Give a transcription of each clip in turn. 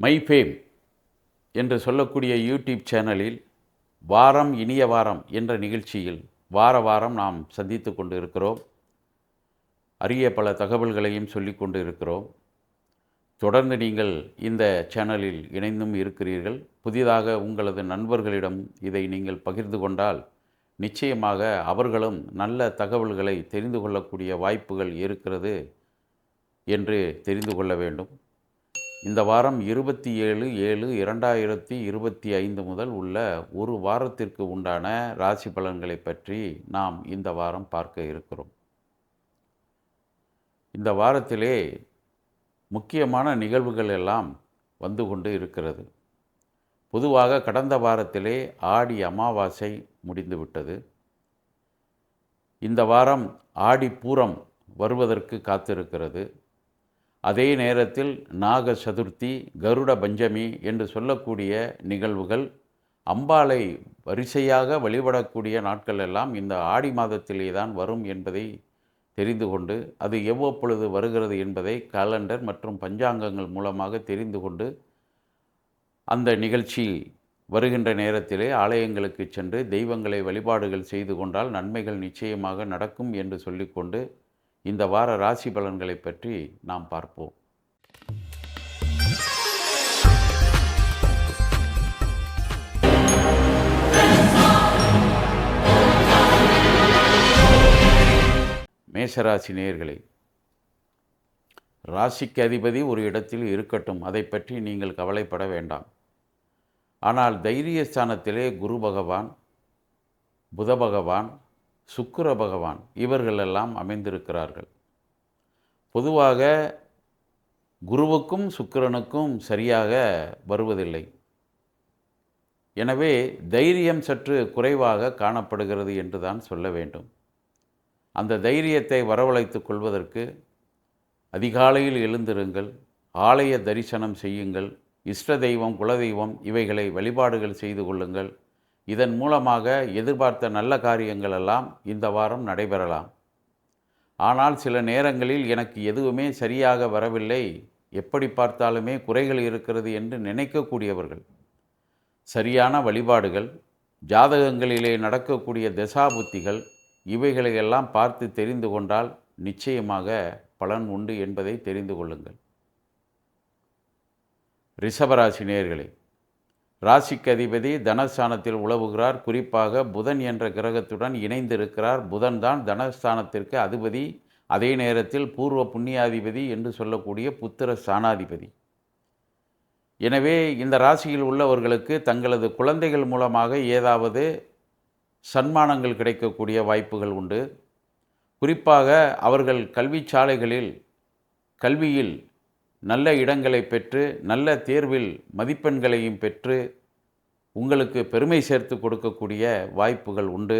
மைஃபேம் என்று சொல்லக்கூடிய யூடியூப் சேனலில் வாரம் இனிய வாரம் என்ற நிகழ்ச்சியில் வார வாரம் நாம் சந்தித்து கொண்டு இருக்கிறோம். அரிய பல தகவல்களையும் சொல்லி கொண்டு இருக்கிறோம். தொடர்ந்து நீங்கள் இந்த சேனலில் இணைந்தும் இருக்கிறீர்கள். புதிதாக உங்களது நண்பர்களிடம் இதை நீங்கள் பகிர்ந்து கொண்டால் நிச்சயமாக அவர்களும் நல்ல தகவல்களை தெரிந்து கொள்ளக்கூடிய வாய்ப்புகள் இருக்கிறது என்று தெரிந்து கொள்ள வேண்டும். இந்த வாரம் 27/7/2025 முதல் உள்ள ஒரு வாரத்திற்கு உண்டான ராசி பலன்களை பற்றி நாம் இந்த வாரம் பார்க்க இருக்கிறோம். இந்த வாரத்திலே முக்கியமான நிகழ்வுகள் எல்லாம் வந்து கொண்டு இருக்கிறது. பொதுவாக கடந்த வாரத்திலே ஆடி அமாவாசை முடிந்துவிட்டது. இந்த வாரம் ஆடி பூரம் வருவதற்கு காத்திருக்கிறது. அதே நேரத்தில் நாக சதுர்த்தி, கருட பஞ்சமி என்று சொல்லக்கூடிய நிகழ்வுகள், அம்பாளை வரிசையாக வழிபடக்கூடிய நாட்கள் எல்லாம் இந்த ஆடி மாதத்திலே தான் வரும் என்பதை தெரிந்து கொண்டு, அது எவ்வப்பொழுது வருகிறது என்பதை காலண்டர் மற்றும் பஞ்சாங்கங்கள் மூலமாக தெரிந்து கொண்டு, அந்த நிகழ்ச்சி வருகின்ற நேரத்திலே ஆலயங்களுக்கு சென்று தெய்வங்களை வழிபாடுகள் செய்து கொண்டால் நன்மைகள் நிச்சயமாக நடக்கும் என்று சொல்லிக்கொண்டு இந்த வார ராசி பலன்களை பற்றி நாம் பார்ப்போம். மேஷராசி நேயர்களே, ராசிக்கு அதிபதி ஒரு இடத்தில் இருக்கட்டும், அதை பற்றி நீங்கள் கவலைப்பட வேண்டாம். ஆனால் தைரியஸ்தானத்திலே குரு பகவான், புத பகவான், சுக்கிர பகவான் இவர்களெல்லாம் அமைந்திருக்கிறார்கள். பொதுவாக குருவுக்கும் சுக்கிரனுக்கும் சரியாக வருவதில்லை. எனவே தைரியம் சற்று குறைவாக காணப்படுகிறது என்று தான் சொல்ல வேண்டும். அந்த தைரியத்தை வரவழைத்துக் கொள்வதற்கு அதிகாலையில் எழுந்திருங்கள், ஆலய தரிசனம் செய்யுங்கள், இஷ்ட தெய்வம், குலதெய்வம் இவைகளை வழிபாடுகள் செய்து கொள்ளுங்கள். இதன் மூலமாக எதிர்பார்த்த நல்ல காரியங்கள் எல்லாம் இந்த வாரம் நடைபெறலாம். ஆனால் சில நேரங்களில் எனக்கு எதுவுமே சரியாக வரவில்லை, எப்படி பார்த்தாலுமே குறைகள் இருக்கிறது என்று நினைக்கக்கூடியவர்கள் சரியான வழிபாடுகள், ஜாதகங்களிலே நடக்கக்கூடிய தசாபுத்திகள் இவைகளையெல்லாம் பார்த்து தெரிந்து கொண்டால் நிச்சயமாக பலன் உண்டு என்பதை தெரிந்து கொள்ளுங்கள். ரிஷபராசி நேயர்களே, ராசிக்கு அதிபதி தனஸ்தானத்தில் உலவுகிறார். குறிப்பாக புதன் என்ற கிரகத்துடன் இணைந்திருக்கிறார். புதன் தான் தனஸ்தானத்திற்கு அதிபதி, அதே நேரத்தில் பூர்வ புண்ணியாதிபதி என்று சொல்லக்கூடிய புத்திர ஸ்தானாதிபதி. எனவே இந்த ராசியில் உள்ளவர்களுக்கு தங்களது குழந்தைகள் மூலமாக ஏதாவது சன்மானங்கள் கிடைக்கக்கூடிய வாய்ப்புகள் உண்டு. குறிப்பாக அவர்கள் கல்விச்சாலைகளில் கல்வியில் நல்ல இடங்களை பெற்று, நல்ல தேர்வில் மதிப்பெண்களையும் பெற்று உங்களுக்கு பெருமை சேர்த்து கொடுக்கக்கூடிய வாய்ப்புகள் உண்டு.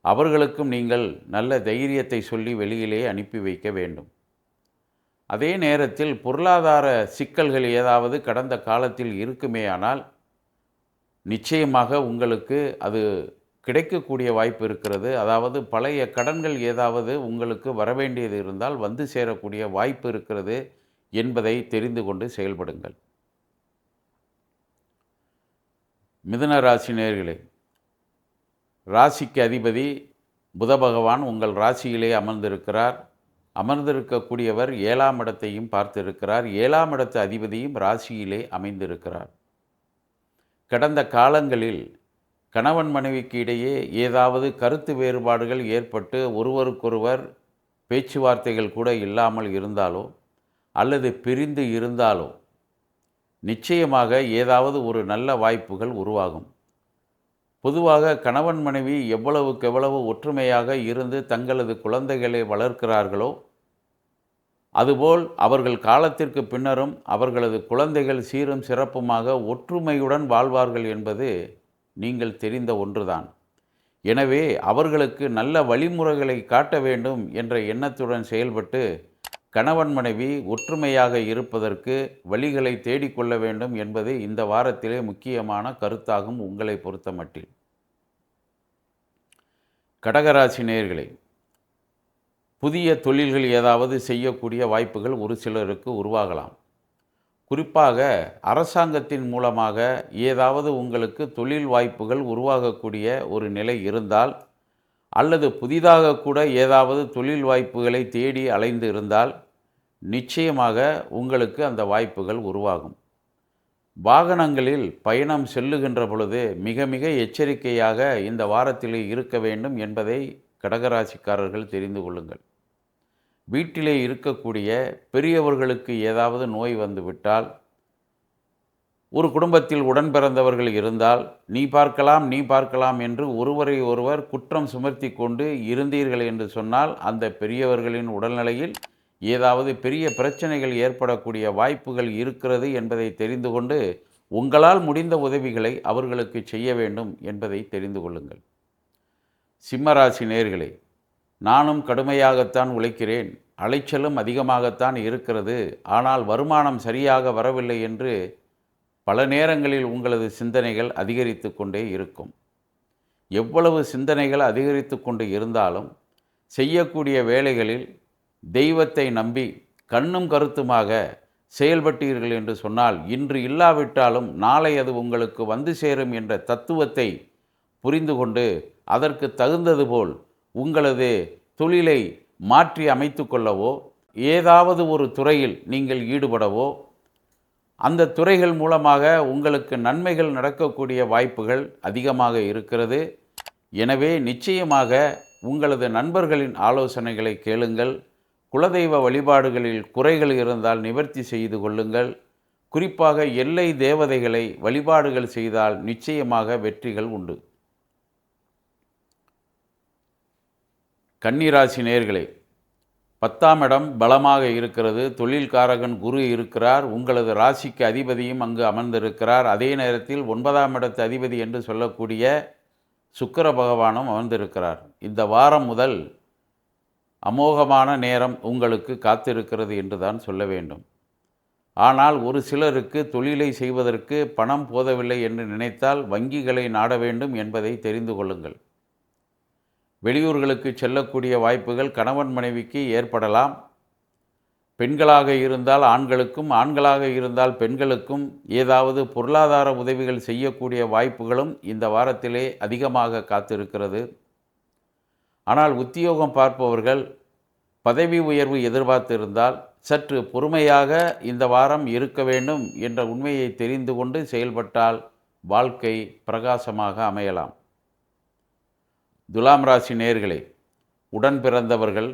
அவர்களுக்கும் நீங்கள் நல்ல தைரியத்தை சொல்லி வெளியிலே அனுப்பி வைக்க வேண்டும். அதே நேரத்தில் பொருளாதார சிக்கல்கள் ஏதாவது கடந்த காலத்தில் இருக்குமேயானால் நிச்சயமாக உங்களுக்கு அது கிடைக்கக்கூடிய வாய்ப்பு இருக்கிறது. அதாவது பழைய கடன்கள் ஏதாவது உங்களுக்கு வரவேண்டியது இருந்தால் வந்து சேரக்கூடிய வாய்ப்பு இருக்கிறது என்பதை தெரிந்து கொண்டு செயல்படுங்கள். மிதுன ராசி நேயர்களே, ராசிக்கு அதிபதி புத பகவான் உங்கள் ராசியிலே அமர்ந்திருக்கிறார். அமர்ந்திருக்கக்கூடியவர் 7ஆம் இடத்தையும் பார்த்திருக்கிறார். 7ஆம் இடத்து அதிபதியும் ராசியிலே அமைந்திருக்கிறார். கடந்த காலங்களில் கணவன் மனைவிக்கு இடையே ஏதாவது கருத்து வேறுபாடுகள் ஏற்பட்டு ஒருவருக்கொருவர் பேச்சுவார்த்தைகள் கூட இல்லாமல் இருந்தாலோ அல்லது பிரிந்து இருந்தாலோ நிச்சயமாக ஏதாவது ஒரு நல்ல வாய்ப்புகள் உருவாகும். பொதுவாக கணவன் மனைவி எவ்வளவு ஒற்றுமையாக இருந்து தங்களது குழந்தைகளை வளர்க்கிறார்களோ அதுபோல் அவர்கள் காலத்திற்கு பின்னரும் அவர்களது குழந்தைகள் சீரும் சிறப்புமாக ஒற்றுமையுடன் வாழ்வார்கள் என்பது நீங்கள் தெரிந்த ஒன்றுதான். எனவே அவர்களுக்கு நல்ல வழிமுறைகளை காட்ட வேண்டும் என்ற எண்ணத்துடன் செயல்பட்டு கணவன் மனைவி ஒற்றுமையாக இருப்பதற்கு வழிகளை தேடிக்கொள்ள வேண்டும் என்பது இந்த வாரத்திலே முக்கியமான கருத்தாகும். உங்களை பொறுத்த மட்டில் கடகராசி நேயர்களே, புதிய தொழில்கள் ஏதாவது செய்யக்கூடிய வாய்ப்புகள் ஒரு சிலருக்கு உருவாகலாம். குறிப்பாக அரசாங்கத்தின் மூலமாக ஏதாவது உங்களுக்கு தொழில் வாய்ப்புகள் உருவாகக்கூடிய ஒரு நிலை இருந்தால், அல்லது புதிதாக கூட ஏதாவது தொழில் வாய்ப்புகளை தேடி அலைந்து இருந்தால், நிச்சயமாக உங்களுக்கு அந்த வாய்ப்புகள் உருவாகும். வாகனங்களில் பயணம் செல்லுகின்ற பொழுது மிக மிக எச்சரிக்கையாக இந்த வாரத்திலே இருக்க வேண்டும் என்பதை கடகராசிக்காரர்கள் தெரிந்து கொள்ளுங்கள். வீட்டிலே இருக்கக்கூடிய பெரியவர்களுக்கு ஏதாவது நோய் வந்துவிட்டால், ஒரு குடும்பத்தில் உடன் பிறந்தவர்கள் இருந்தால், நீ பார்க்கலாம் என்று ஒருவரை ஒருவர் குற்றம் சுமத்தி கொண்டு இருந்தீர்கள் என்று சொன்னால், அந்த பெரியவர்களின் உடல்நிலையில் ஏதாவது பெரிய பிரச்சனைகள் ஏற்படக்கூடிய வாய்ப்புகள் இருக்கிறது என்பதை தெரிந்து கொண்டு, உங்களால் முடிந்த உதவிகளை அவர்களுக்கு செய்ய வேண்டும் என்பதை தெரிந்து கொள்ளுங்கள். சிம்மராசி நேயர்களே, நானும் கடுமையாகத்தான் உழைக்கிறேன், அலைச்சலும் அதிகமாகத்தான் இருக்கிறது, ஆனால் வருமானம் சரியாக வரவில்லை என்று பல நேரங்களில் உங்களது சிந்தனைகள் அதிகரித்து கொண்டே இருக்கும். எவ்வளவு சிந்தனைகள் அதிகரித்து கொண்டு இருந்தாலும், செய்யக்கூடிய வேலைகளில் தெய்வத்தை நம்பி கண்ணும் கருத்துமாக செயல்பட்டீர்கள் என்று சொன்னால், இன்று இல்லாவிட்டாலும் நாளை அது உங்களுக்கு வந்து சேரும் என்ற தத்துவத்தை புரிந்து கொண்டு, அதற்கு தகுந்தது போல் உங்களது தொழிலை மாற்றி அமைத்து கொள்ளவோ, ஏதாவது ஒரு துறையில் நீங்கள் ஈடுபடவோ, அந்த துறைகள் மூலமாக உங்களுக்கு நன்மைகள் நடக்கக்கூடிய வாய்ப்புகள் அதிகமாக இருக்கிறது. எனவே நிச்சயமாக உங்களது நண்பர்களின் ஆலோசனைகளை கேளுங்கள். குலதெய்வ வழிபாடுகளில் குறைகள் இருந்தால் நிவர்த்தி செய்து கொள்ளுங்கள். குறிப்பாக எல்லை தேவதைகளை வழிபாடுகள் செய்தால் நிச்சயமாக வெற்றிகள் உண்டு. கன்னிராசி நேயர்களே, 10ஆம் இடம் பலமாக இருக்கிறது. தொழில்காரகன் குரு இருக்கிறார். உங்களது ராசிக்கு அதிபதியும் அங்கு அமர்ந்திருக்கிறார். அதே நேரத்தில் 9ஆம் இடத்து அதிபதி என்று சொல்லக்கூடிய சுக்கிர பகவானும் அமர்ந்திருக்கிறார். இந்த வாரம் முதல் அமோகமான நேரம் உங்களுக்கு காத்திருக்கிறது என்று தான் சொல்ல வேண்டும். ஆனால் ஒரு சிலருக்கு தொழிலை செய்வதற்கு பணம் போதவில்லை என்று நினைத்தால் வங்கிகளை நாட வேண்டும் என்பதை தெரிந்து கொள்ளுங்கள். வெளியூர்களுக்கு செல்லக்கூடிய வாய்ப்புகள் கணவன் மனைவிக்கு ஏற்படலாம். பெண்களாக இருந்தால் ஆண்களுக்கும், ஆண்களாக இருந்தால் பெண்களுக்கும் ஏதாவது பொருளாதார உதவிகள் செய்யக்கூடிய வாய்ப்புகளும் இந்த வாரத்திலே அதிகமாக காத்திருக்கிறது. ஆனால் உத்தியோகம் பார்ப்பவர்கள் பதவி உயர்வு எதிர்பார்த்திருந்தால் சற்று பொறுமையாக இந்த வாரம் இருக்க வேண்டும் என்ற உண்மையை தெரிந்து கொண்டு செயல்பட்டால் வாழ்க்கை பிரகாசமாக அமையலாம். துலாம் ராசி நேயர்களே, உடன் பிறந்தவர்கள்,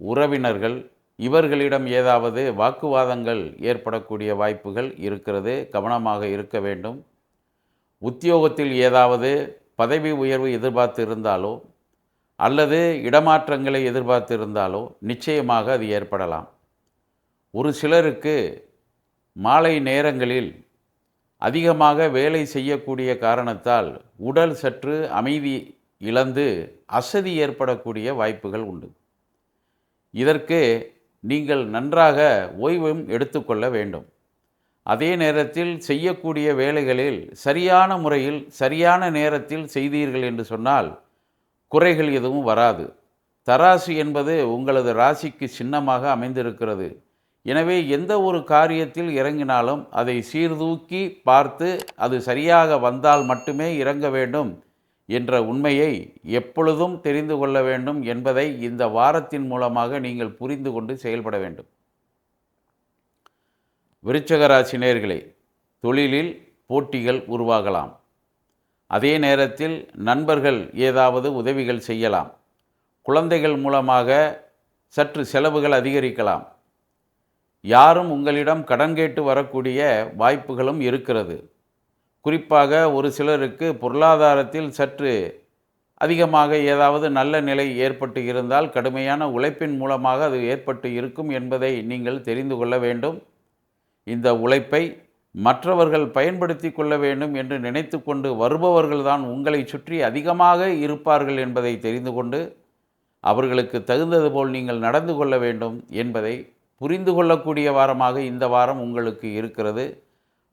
உறவினர்கள் இவர்களிடம் ஏதாவது வாக்குவாதங்கள் ஏற்படக்கூடிய வாய்ப்புகள் இருக்கிறது. கவனமாக இருக்க வேண்டும். உத்தியோகத்தில் ஏதாவது பதவி உயர்வு எதிர்பார்த்து இருந்தாலோ அல்லது இடமாற்றங்களை எதிர்பார்த்து இருந்தாலோ நிச்சயமாக அது ஏற்படலாம். ஒரு சிலருக்கு மாலை நேரங்களில் அதிகமாக வேலை செய்யக்கூடிய காரணத்தால் உடல் சற்று அமைதி இழந்து அசதி ஏற்படக்கூடிய வாய்ப்புகள் உண்டு. இதற்கு நீங்கள் நன்றாக ஓய்வும் எடுத்துக்கொள்ள வேண்டும். அதே நேரத்தில் செய்யக்கூடிய வேலைகளில் சரியான முறையில் சரியான நேரத்தில் செய்தீர்கள் என்று சொன்னால் குறைகள் எதுவும் வராது. தராசு என்பது உங்களது ராசிக்கு சின்னமாக அமைந்திருக்கிறது. எனவே எந்த ஒரு காரியத்தில் இறங்கினாலும் அதை சீர்தூக்கி பார்த்து அது சரியாக வந்தால் மட்டுமே இறங்க வேண்டும் என்ற உண்மையை எப்பொழுதும் தெரிந்து கொள்ள வேண்டும் என்பதை இந்த வாரத்தின் மூலமாக நீங்கள் புரிந்து கொண்டு செயல்பட வேண்டும். விருச்சிக ராசி நேயர்களே, தொழிலில் போட்டிகள் உருவாகலாம். அதே நேரத்தில் நண்பர்கள் ஏதாவது உதவிகள் செய்யலாம். குழந்தைகள் மூலமாக சற்று செலவுகள் அதிகரிக்கலாம். யாரும் உங்களிடம் கடன் கேட்டு வரக்கூடிய வாய்ப்புகளும் இருக்கிறது. குறிப்பாக ஒரு சிலருக்கு பொருளாதாரத்தில் சற்று அதிகமாக ஏதாவது நல்ல நிலை ஏற்பட்டு இருந்தால் கடுமையான உழைப்பின் மூலமாக அது ஏற்பட்டு இருக்கும் என்பதை நீங்கள் தெரிந்து கொள்ள வேண்டும். இந்த உழைப்பை மற்றவர்கள் பயன்படுத்தி கொள்ள வேண்டும் என்று நினைத்து கொண்டு வருபவர்கள்தான் உங்களை சுற்றி அதிகமாக இருப்பார்கள் என்பதை தெரிந்து கொண்டு அவர்களுக்கு தகுந்தது போல் நீங்கள் நடந்து கொள்ள வேண்டும் என்பதை புரிந்து கொள்ளக்கூடிய வாரமாக இந்த வாரம் உங்களுக்கு இருக்கிறது.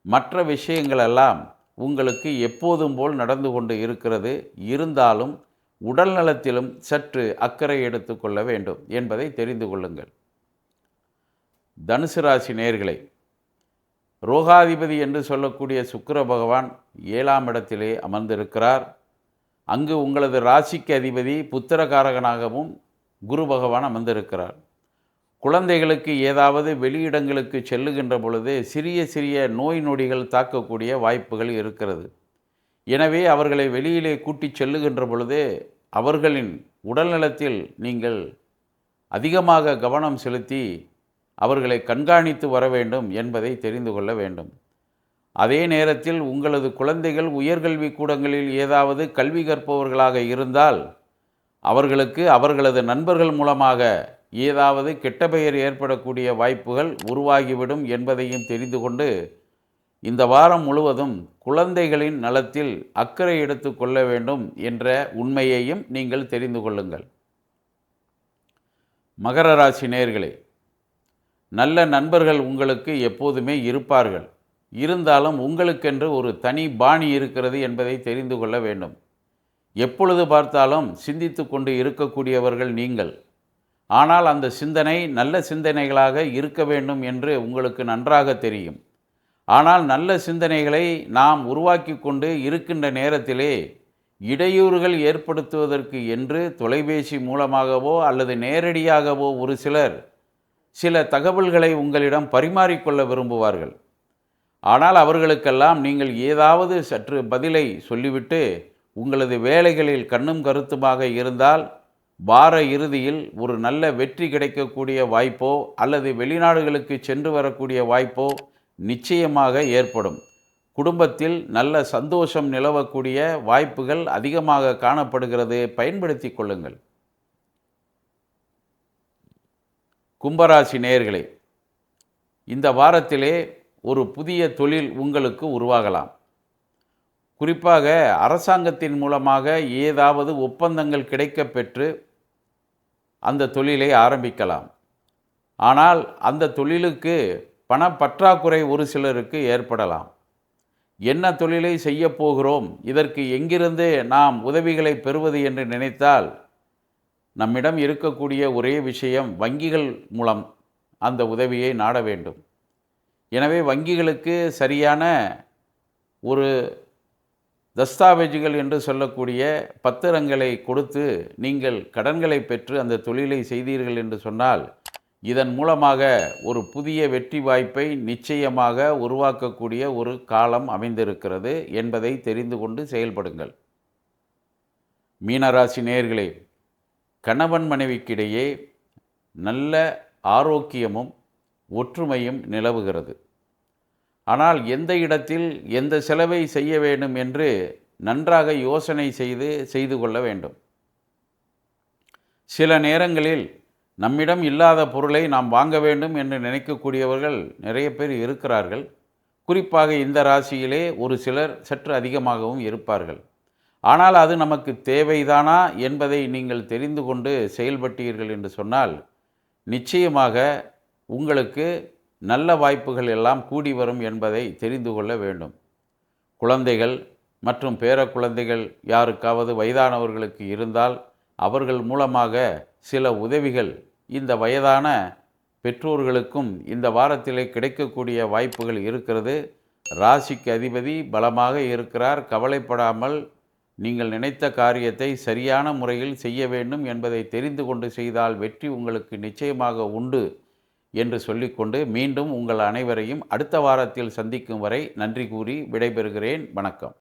மற்ற விஷயங்களெல்லாம் உங்களுக்கு எப்போதும் போல் நடந்து கொண்டு இருக்கிறது. இருந்தாலும் உடல் நலத்திலும் சற்று அக்கறை எடுத்துக்கொள்ள வேண்டும் என்பதை தெரிந்து கொள்ளுங்கள். தனுசு ராசி நேயர்களே, ரோகாதிபதி என்று சொல்லக்கூடிய சுக்கிர பகவான் 7ஆம் இடத்திலே அமர்ந்திருக்கிறார். அங்கு உங்களது ராசிக்கு அதிபதி புத்திரகாரகனாகவும் குரு பகவான் அமர்ந்திருக்கிறார். குழந்தைகளுக்கு ஏதாவது வெளியிடங்களுக்கு செல்லுகின்ற பொழுது சிறிய சிறிய நோய் நொடிகள் தாக்கக்கூடிய வாய்ப்புகள் இருக்கிறது. எனவே அவர்களை வெளியிலே கூட்டிச் செல்லுகின்ற பொழுது அவர்களின் உடல்நலத்தில் நீங்கள் அதிகமாக கவனம் செலுத்தி அவர்களை கண்காணித்து வர வேண்டும் என்பதை தெரிந்து கொள்ள வேண்டும். அதே நேரத்தில் உங்களது குழந்தைகள் உயர்கல்வி கூடங்களில் ஏதாவது கல்வி கற்பவர்களாக இருந்தால் அவர்களுக்கு அவர்களது நண்பர்கள் மூலமாக ஏதாவது கெட்ட பெயர் ஏற்படக்கூடிய வாய்ப்புகள் உருவாகிவிடும் என்பதையும் தெரிந்து கொண்டு இந்த வாரம் முழுவதும் குழந்தைகளின் நலத்தில் அக்கறை எடுத்து கொள்ள வேண்டும் என்ற உண்மையையும் நீங்கள் தெரிந்து கொள்ளுங்கள். மகர ராசி நேயர்களே, நல்ல நண்பர்கள் உங்களுக்கு எப்போதுமே இருப்பார்கள். இருந்தாலும் உங்களுக்கென்று ஒரு தனி பாணி இருக்கிறது என்பதை தெரிந்து கொள்ள வேண்டும். எப்பொழுது பார்த்தாலும் சிந்தித்து கொண்டு இருக்கக்கூடியவர்கள் நீங்கள். ஆனால் அந்த சிந்தனை நல்ல சிந்தனைகளாக இருக்க வேண்டும் என்று உங்களுக்கு நன்றாக தெரியும். ஆனால் நல்ல சிந்தனைகளை நாம் உருவாக்கி கொண்டு இருக்கின்ற நேரத்திலே இடையூறுகள் ஏற்படுத்துவதற்கு என்று தொலைபேசி மூலமாகவோ அல்லது நேரடியாகவோ ஒரு சிலர் சில தகவல்களை உங்களிடம் பரிமாறிக்கொள்ள விரும்புவார்கள். ஆனால் அவர்களுக்கெல்லாம் நீங்கள் ஏதாவது சற்று பதிலை சொல்லிவிட்டு உங்களது வேலைகளில் கண்ணும் கருத்துமாக இருந்தால் வார இறுதியில் ஒரு நல்ல வெற்றி கிடைக்கக்கூடிய வாய்ப்போ அல்லது வெளிநாடுகளுக்கு சென்று வரக்கூடிய வாய்ப்போ நிச்சயமாக ஏற்படும். குடும்பத்தில் நல்ல சந்தோஷம் நிலவக்கூடிய வாய்ப்புகள் அதிகமாக காணப்படுகிறது. பயன்படுத்தி கொள்ளுங்கள். கும்பராசி நேயர்களே, இந்த வாரத்திலே ஒரு புதிய தொழில் உங்களுக்கு உருவாகலாம். குறிப்பாக அரசாங்கத்தின் மூலமாக ஏதாவது ஒப்பந்தங்கள் கிடைக்கப் பெற்று அந்த தொழிலை ஆரம்பிக்கலாம். ஆனால் அந்த தொழிலுக்கு பணப்பற்றாக்குறை ஒரு சிலருக்கு ஏற்படலாம். என்ன தொழிலை செய்ய போகிறோம், இதற்கு எங்கிருந்து நாம் உதவிகளை பெறுவது என்று நினைத்தால் நம்மிடம் இருக்கக்கூடிய ஒரே விஷயம் வங்கிகள் மூலம் அந்த உதவியை நாட வேண்டும். எனவே வங்கிகளுக்கு சரியான ஒரு தஸ்தாவேஜுகள் என்று சொல்லக்கூடிய பத்திரங்களை கொடுத்து நீங்கள் கடன்களை பெற்று அந்த தொழிலை செய்தீர்கள் என்று சொன்னால் இதன் மூலமாக ஒரு புதிய வெற்றி வாய்ப்பை நிச்சயமாக உருவாக்கக்கூடிய ஒரு காலம் அமைந்திருக்கிறது என்பதை தெரிந்து கொண்டு செயல்படுங்கள். மீனராசி நேயர்களே, கணவன் மனைவிக்கிடையே நல்ல ஆரோக்கியமும் ஒற்றுமையும் நிலவுகிறது. ஆனால் எந்த இடத்தில் எந்த செலவை செய்ய வேண்டும் என்று நன்றாக யோசனை செய்து கொள்ள வேண்டும். சில நேரங்களில் நம்மிடம் இல்லாத பொருளை நாம் வாங்க வேண்டும் என்று நினைக்கக்கூடியவர்கள் நிறைய பேர் இருக்கிறார்கள். குறிப்பாக இந்த ராசியிலே ஒரு சிலர் சற்று அதிகமாகவும் இருப்பார்கள். ஆனால் அது நமக்கு தேவைதானா என்பதை நீங்கள் தெரிந்து கொண்டு செயல்பட்டீர்கள் என்று சொன்னால் நிச்சயமாக உங்களுக்கு நல்ல வாய்ப்புகள் எல்லாம் கூடி வரும் என்பதை தெரிந்து கொள்ள வேண்டும். குழந்தைகள் மற்றும் பேர குழந்தைகள் யாருக்காவது வயதானவர்களுக்கு இருந்தால் அவர்கள் மூலமாக சில உதவிகள் இந்த வயதான பெற்றோர்களுக்கும் இந்த வாரத்திலே கிடைக்கக்கூடிய வாய்ப்புகள் இருக்கிறது. ராசிக்கு அதிபதி பலமாக இருக்கிறார். கவலைப்படாமல் நீங்கள் நினைத்த காரியத்தை சரியான முறையில் செய்ய வேண்டும் என்பதை தெரிந்து கொண்டு செய்தால் வெற்றி உங்களுக்கு நிச்சயமாக உண்டு என்று சொல்லிக்கொண்டு மீண்டும் உங்கள் அனைவரையும் அடுத்த வாரத்தில் சந்திக்கும் வரை நன்றி கூறி விடைபெறுகிறேன். வணக்கம்.